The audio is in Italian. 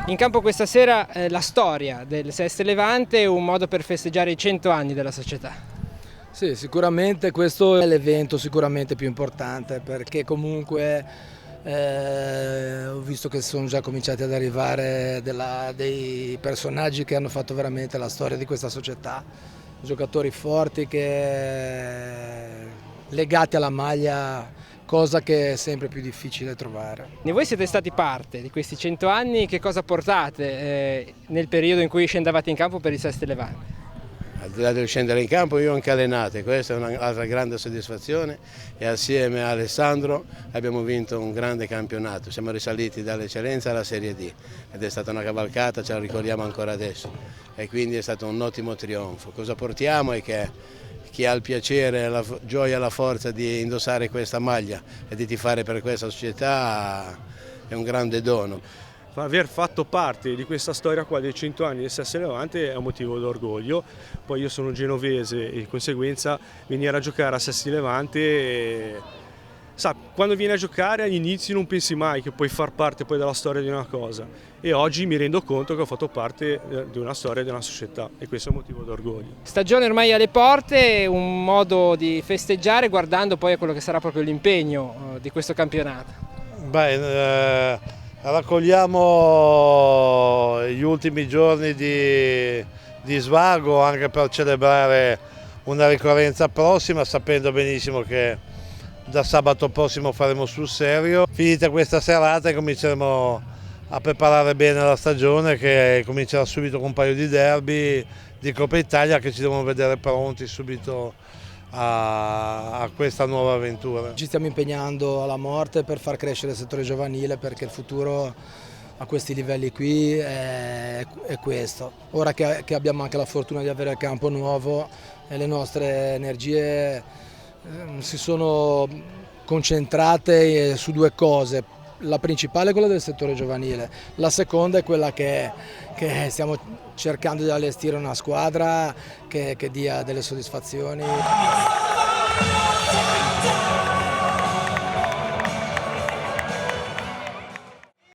In campo questa sera la storia del Seste Levante è un modo per festeggiare i 100 anni della società. Sì, sicuramente questo è l'evento sicuramente più importante, perché comunque ho visto che sono già cominciati ad arrivare dei personaggi che hanno fatto veramente la storia di questa società, giocatori forti legati alla maglia, cosa che è sempre più difficile trovare. E voi siete stati parte di questi 100 anni, che cosa portate nel periodo in cui scendevate in campo per il Seste Levante? Al di là del scendere in campo io ho anche allenato, questa è un'altra grande soddisfazione e assieme a Alessandro abbiamo vinto un grande campionato, siamo risaliti dall'eccellenza alla Serie D ed è stata una cavalcata, ce la ricordiamo ancora adesso e quindi è stato un ottimo trionfo. Cosa portiamo è che chi ha il piacere, la gioia e la forza di indossare questa maglia e di tifare per questa società è un grande dono. Aver fatto parte di questa storia qua dei 100 anni del Seste Levante è un motivo d'orgoglio. Poi io sono genovese e di conseguenza venire a giocare a Sesti Levante, quando vieni a giocare agli inizi non pensi mai che puoi far parte poi della storia di una cosa e oggi mi rendo conto che ho fatto parte di una storia di una società e questo è un motivo d'orgoglio. Stagione ormai alle porte, un modo di festeggiare guardando poi a quello che sarà proprio l'impegno di questo campionato. Raccogliamo gli ultimi giorni di svago anche per celebrare una ricorrenza prossima, sapendo benissimo che da sabato prossimo faremo sul serio. Finita questa serata cominceremo a preparare bene la stagione, che comincerà subito con un paio di derby di Coppa Italia che ci devono vedere pronti subito a questa nuova avventura. Ci stiamo impegnando alla morte per far crescere il settore giovanile, perché il futuro a questi livelli qui è questo. Ora che abbiamo anche la fortuna di avere il campo nuovo e le nostre energie si sono concentrate su due cose. La principale è quella del settore giovanile, la seconda è quella che stiamo cercando di allestire una squadra che dia delle soddisfazioni.